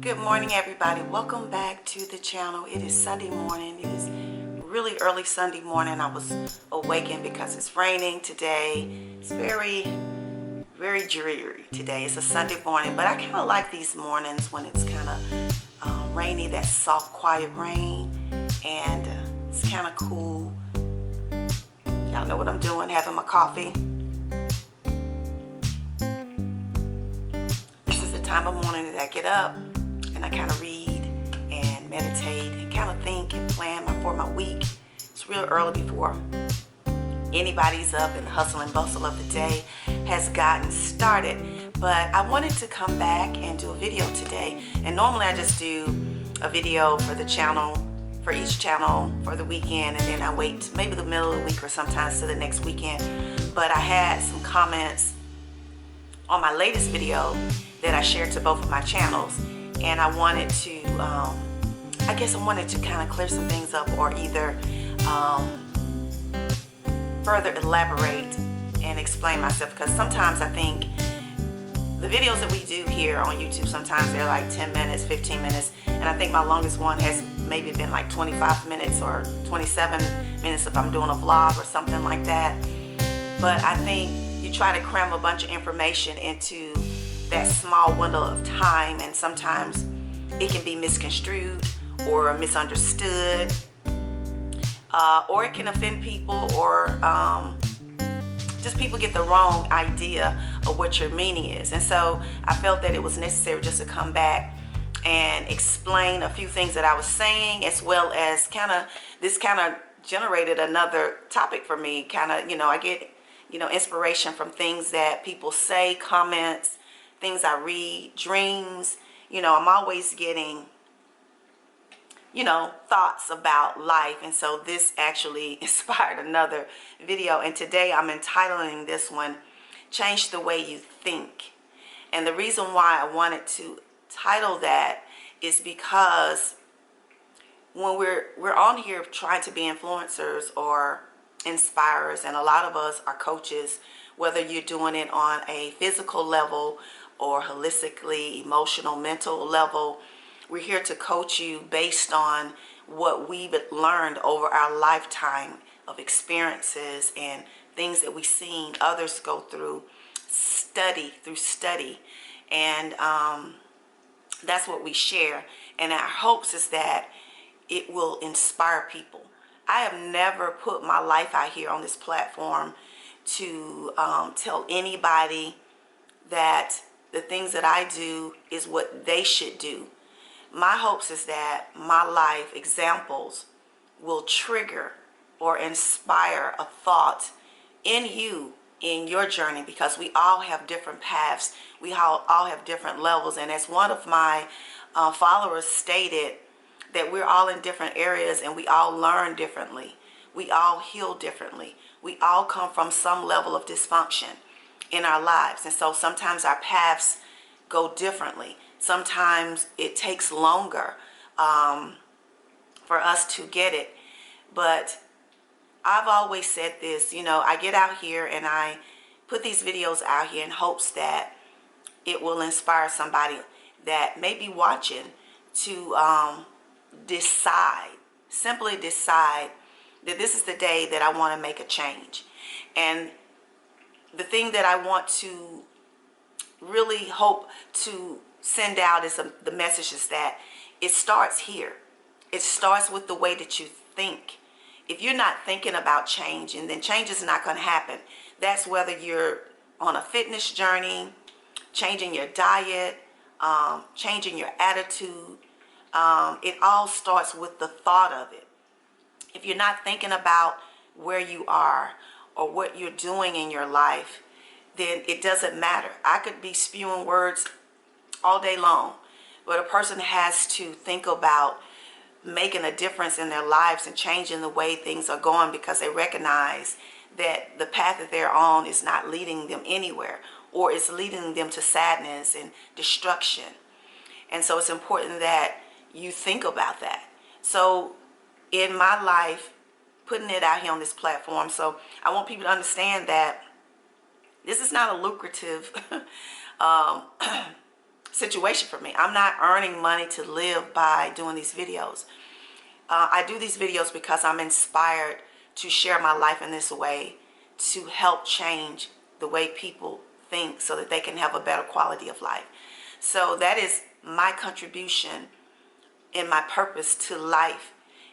Good morning, everybody. Welcome back to the channel. It is Sunday morning. It is really early Sunday morning. I was awakened because it's raining today. It's very dreary today. It's a Sunday morning, but I kind of like these mornings when it's kind of rainy, that soft, quiet rain, and it's kind of cool. Y'all know what I'm doing, having my coffee. This is the time of morning that I get up and I kind of read and meditate and kind of think and plan for my week. It's real early before anybody's up and the hustle and bustle of the day has gotten started. But I wanted to come back and do a video today. And normally I just do a video for the channel, for each channel for the weekend, and then I wait maybe the middle of the week or sometimes to the next weekend. But I had some comments on my latest video that I shared to both of my channels, and I wanted to I guess I wanted to kind of clear some things up, or either further elaborate and explain myself, because sometimes I think the videos that we do here on YouTube, sometimes they're like 10 minutes, 15 minutes, and I think my longest one has maybe been like 25 minutes or 27 minutes if I'm doing a vlog or something like that. But I think you try to cram a bunch of information into that small window of time, and sometimes it can be misconstrued or misunderstood, or it can offend people, or just people get the wrong idea of what your meaning is. And so I felt that it was necessary just to come back and explain a few things that I was saying, as well as this kind of generated another topic for me. I get inspiration from things that people say, comments, things I read, dreams. I'm always getting thoughts about life, and so this actually inspired another video. And today I'm entitling this one, Change the Way You Think. And the reason why I wanted to title that is because when we're on here trying to be influencers or inspirers, and a lot of us are coaches, whether you're doing it on a physical level or holistically, emotional, mental level, we're here to coach you based on what we've learned over our lifetime of experiences and things that we've seen others go through study. And that's what we share. And our hopes is that it will inspire people. I have never put my life out here on this platform to tell anybody that the things that I do is what they should do. My hopes is that my life examples will trigger or inspire a thought in you in your journey, because we all have different paths. We all have different levels. And as one of my followers stated, that we're all in different areas and we all learn differently. We all heal differently. We all come from some level of dysfunction in our lives. And so sometimes our paths go differently. Sometimes it takes longer for us to get it. But I've always said this, I get out here and I put these videos out here in hopes that it will inspire somebody that may be watching to simply decide that this is the day that I want to make a change. And the thing that I want to really hope to send out is the message is that it starts here. It starts with the way that you think. If you're not thinking about change, and then change is not going to happen. That's whether you're on a fitness journey, changing your diet, changing your attitude. It all starts with the thought of it. If you're not thinking about where you are or what you're doing in your life, then it doesn't matter. I could be spewing words all day long, but a person has to think about making a difference in their lives and changing the way things are going, because they recognize that the path that they're on is not leading them anywhere, or it's leading them to sadness and destruction. And so it's important that you think about that. So in my life, putting it out here on this platform, so I want people to understand that this is not a lucrative situation for me. I'm not earning money to live by doing these videos. I do these videos because I'm inspired to share my life in this way, to help change the way people think so that they can have a better quality of life. So that is my contribution and my purpose to life,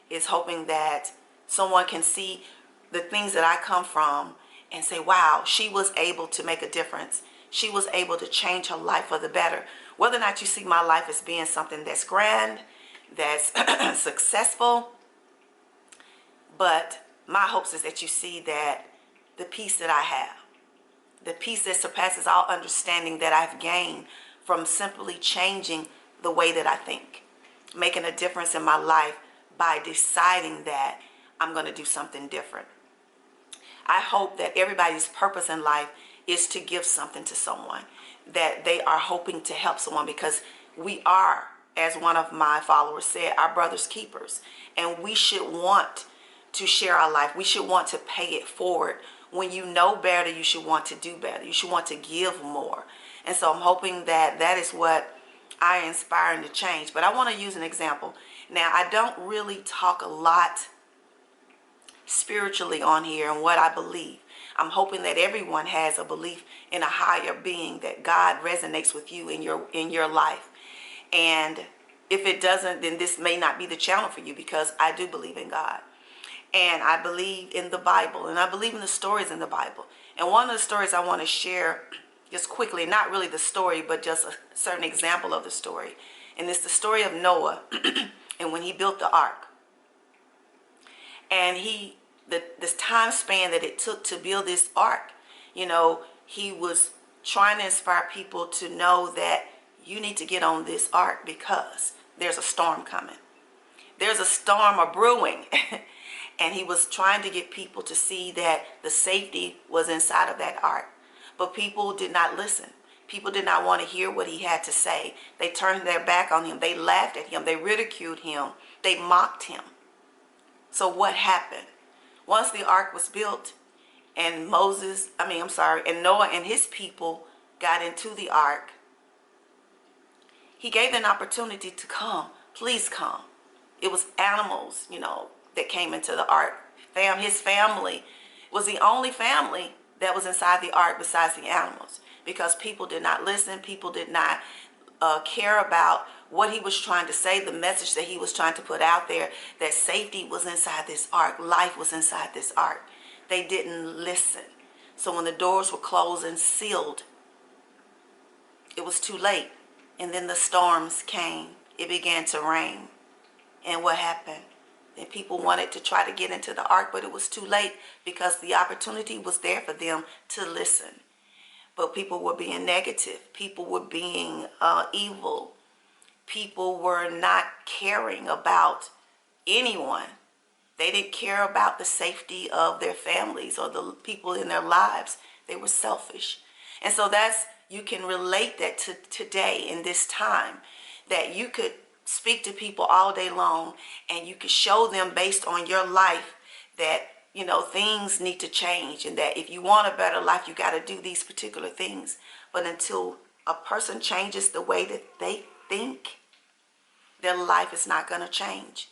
is hoping that someone can see the things that I come from and say, wow, she was able to make a difference. She was able to change her life for the better. Whether or not you see my life as being something that's grand, that's successful, but my hopes is that you see that the peace that I have, the peace that surpasses all understanding that I've gained from simply changing the way that I think, making a difference in my life by deciding that I'm going to do something different. I hope that everybody's purpose in life is to give something to someone, that they are hoping to help someone, because we are, as one of my followers said, our brother's keepers, and we should want to share our life. We should want to pay it forward. When you know better, you should want to do better. You should want to give more. And so I'm hoping that that is what I am inspiring to change. But I want to use an example. Now, I don't really talk a lot spiritually on here and what I believe. I'm hoping that everyone has a belief in a higher being, that God resonates with you in your life. And if it doesn't, then this may not be the channel for you, because I do believe in God. And I believe in the Bible, and I believe in the stories in the Bible. And one of the stories I want to share just quickly, not really the story, but just a certain example of the story. And it's the story of Noah and when he built the ark. And this time span that it took to build this ark, he was trying to inspire people to know that you need to get on this ark because there's a storm coming. There's a storm brewing. And he was trying to get people to see that the safety was inside of that ark. But people did not listen. People did not want to hear what he had to say. They turned their back on him. They laughed at him. They ridiculed him. They mocked him. So what happened? Once the ark was built and Noah and his people got into the ark, he gave them an opportunity to come. Please come. It was animals, that came into the ark. His family was the only family that was inside the ark besides the animals, because people did not listen. People did not care about what he was trying to say, the message that he was trying to put out there, that safety was inside this ark, life was inside this ark. They didn't listen. So when the doors were closed and sealed, it was too late. And then the storms came. It began to rain. And what happened? Then people wanted to try to get into the ark, but it was too late, because the opportunity was there for them to listen. But people were being negative. People were being evil. People were not caring about anyone. They didn't care about the safety of their families or the people in their lives. They were selfish. And so you can relate that to today in this time, that you could speak to people all day long and you could show them based on your life that, things need to change, and that if you want a better life, you got to do these particular things. But until a person changes the way that they think, their life is not going to change.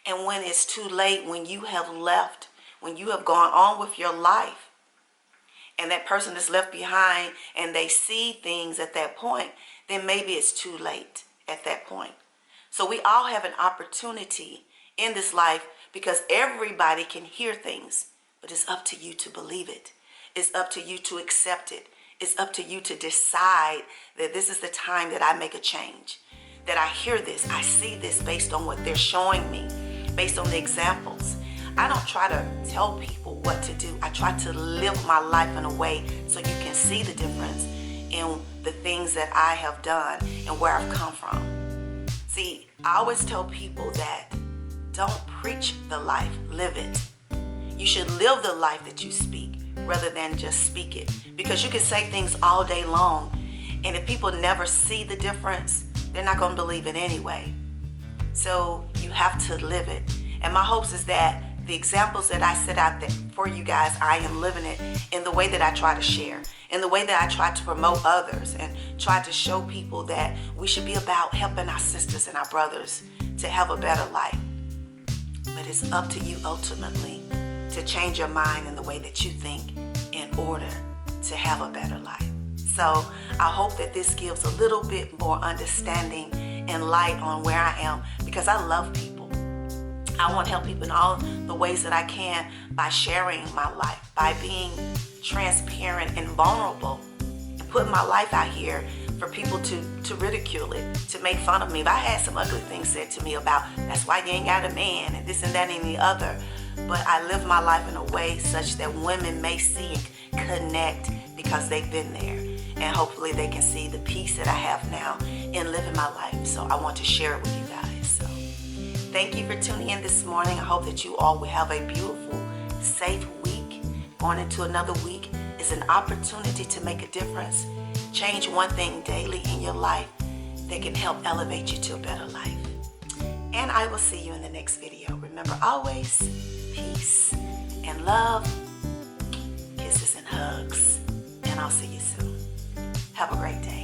And when it's too late, when you have left, when you have gone on with your life, and that person is left behind and they see things at that point, then maybe it's too late at that point. So we all have an opportunity in this life, because everybody can hear things, but it's up to you to believe it. It's up to you to accept it. It's up to you to decide that this is the time that I make a change, that I hear this, I see this based on what they're showing me, based on the examples. I don't try to tell people what to do. I try to live my life in a way so you can see the difference in the things that I have done and where I've come from. See, I always tell people that don't preach the life, live it. You should live the life that you speak rather than just speak it. Because you can say things all day long, and if people never see the difference, they're not going to believe it anyway. So you have to live it. And my hopes is that the examples that I set out there for you guys, I am living it in the way that I try to share, in the way that I try to promote others and try to show people that we should be about helping our sisters and our brothers to have a better life. But it's up to you ultimately to change your mind in the way that you think in order to have a better life. So I hope that this gives a little bit more understanding and light on where I am, because I love people. I want to help people in all the ways that I can by sharing my life, by being transparent and vulnerable, and putting my life out here for people to ridicule it, to make fun of me. If I had some ugly things said to me about, that's why you ain't got a man, and this and that and the other. But I live my life in a way such that women may see and connect because they've been there. And hopefully they can see the peace that I have now in living my life. So I want to share it with you guys. So thank you for tuning in this morning. I hope that you all will have a beautiful, safe week. Going into another week is an opportunity to make a difference. Change one thing daily in your life that can help elevate you to a better life. And I will see you in the next video. Remember, always peace and love, kisses and hugs. And I'll see you soon. Have a great day.